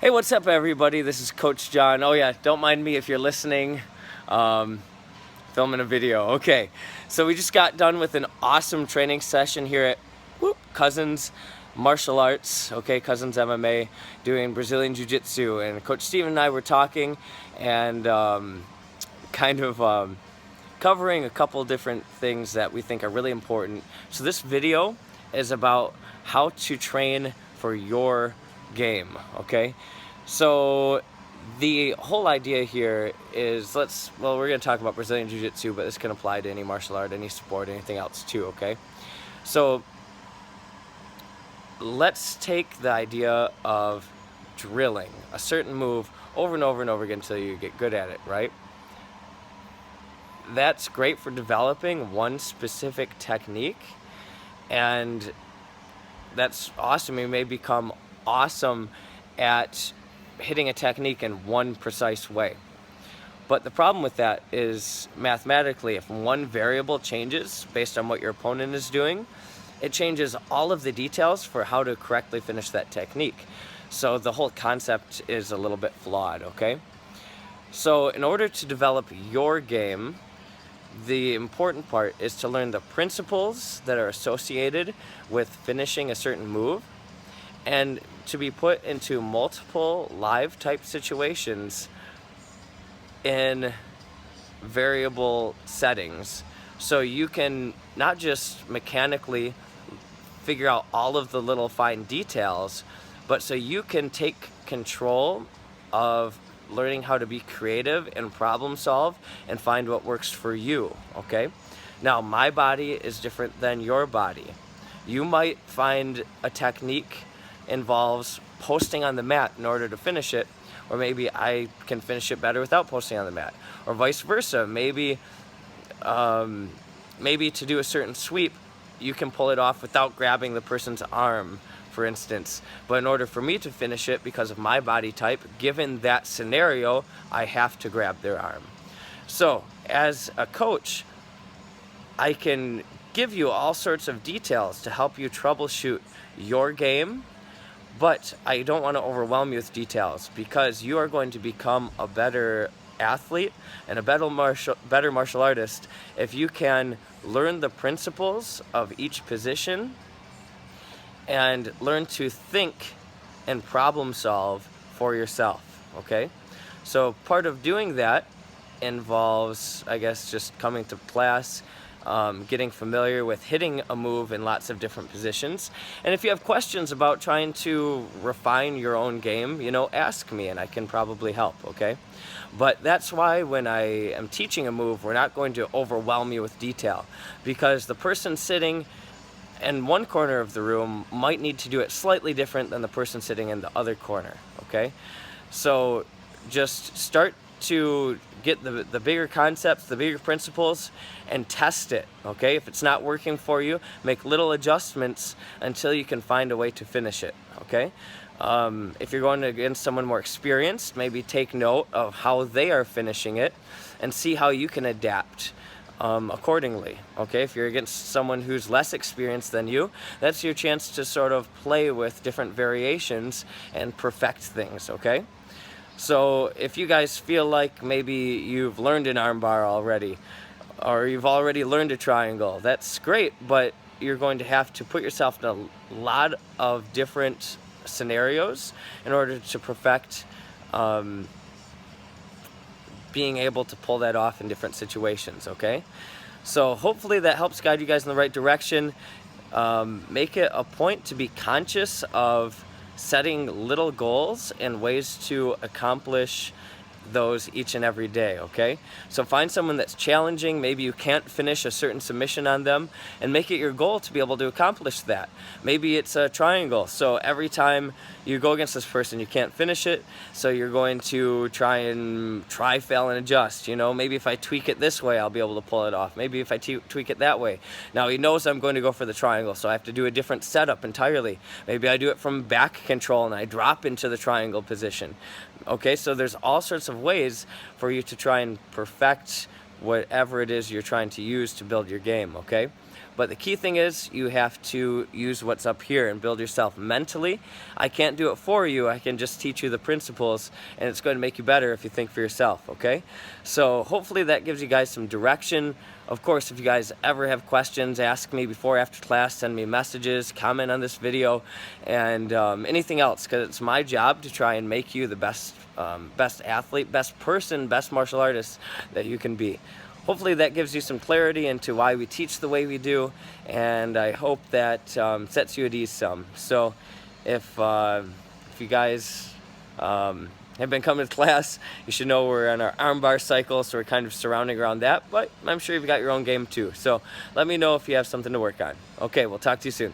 Hey, what's up, everybody? This is Coach John. Oh yeah, don't mind me if you're listening. Filming a video. Okay, so we just got done with an awesome training session here at Cousins Martial Arts. Okay, Cousins MMA, doing Brazilian Jiu-Jitsu, and Coach Steven and I were talking and covering a couple different things that we think are really important. So this video is about how to train for your game, okay? So the whole idea here is, we're going to talk about Brazilian Jiu-Jitsu, but this can apply to any martial art, any sport, anything else too, okay? So let's take the idea of drilling a certain move over and over and over again until you get good at it, right? That's great for developing one specific technique, and that's awesome. You may become awesome at hitting a technique in one precise way. But the problem with that is, mathematically, if one variable changes based on what your opponent is doing, it changes all of the details for how to correctly finish that technique. So the whole concept is a little bit flawed, okay? So in order to develop your game, the important part is to learn the principles that are associated with finishing a certain move, and to be put into multiple live type situations in variable settings, so you can not just mechanically figure out all of the little fine details, but so you can take control of learning how to be creative and problem solve and find what works for you, okay? Now, my body is different than your body. You might find a technique involves posting on the mat in order to finish it, or maybe I can finish it better without posting on the mat, or vice versa. Maybe to do a certain sweep, you can pull it off without grabbing the person's arm, for instance. But in order for me to finish it, because of my body type, given that scenario, I have to grab their arm. So as a coach, I can give you all sorts of details to help you troubleshoot your game, but I don't want to overwhelm you with details, because you are going to become a better athlete and a better martial artist if you can learn the principles of each position and learn to think and problem solve for yourself, okay? So part of doing that involves, I guess, just coming to class, getting familiar with hitting a move in lots of different positions. And if you have questions about trying to refine your own game, ask me and I can probably help, okay? But that's why when I am teaching a move, we're not going to overwhelm you with detail, because the person sitting in one corner of the room might need to do it slightly different than the person sitting in the other corner, okay? So just start to get the bigger concepts, the bigger principles, and test it, okay? If it's not working for you, make little adjustments until you can find a way to finish it, okay? If you're going against someone more experienced, maybe take note of how they are finishing it and see how you can adapt accordingly, okay? If you're against someone who's less experienced than you, that's your chance to sort of play with different variations and perfect things, okay? So if you guys feel like maybe you've learned an armbar already, or you've already learned a triangle, that's great, but you're going to have to put yourself in a lot of different scenarios in order to perfect being able to pull that off in different situations, okay? So hopefully that helps guide you guys in the right direction. Make it a point to be conscious of setting little goals and ways to accomplish those each and every day, okay? So find someone that's challenging, maybe you can't finish a certain submission on them, and make it your goal to be able to accomplish that. Maybe it's a triangle, so every time you go against this person you can't finish it, so you're going to try, fail, and adjust. Maybe if I tweak it this way I'll be able to pull it off. Maybe if I tweak it that way. Now he knows I'm going to go for the triangle, so I have to do a different setup entirely. Maybe I do it from back control and I drop into the triangle position. Okay, so there's all sorts of ways for you to try and perfect whatever it is you're trying to use to build your game, okay? But the key thing is you have to use what's up here and build yourself mentally. I can't do it for you. I can just teach you the principles, and it's going to make you better if you think for yourself, okay? So hopefully that gives you guys some direction. Of course, if you guys ever have questions, ask me before, after class, send me messages, comment on this video, and anything else, because it's my job to try and make you the best athlete, best person, best martial artist that you can be. Hopefully that gives you some clarity into why we teach the way we do, and I hope that sets you at ease some. So if you guys have been coming to class, you should know we're on our armbar cycle, so we're kind of surrounding around that, but I'm sure you've got your own game too. So let me know if you have something to work on. Okay, we'll talk to you soon.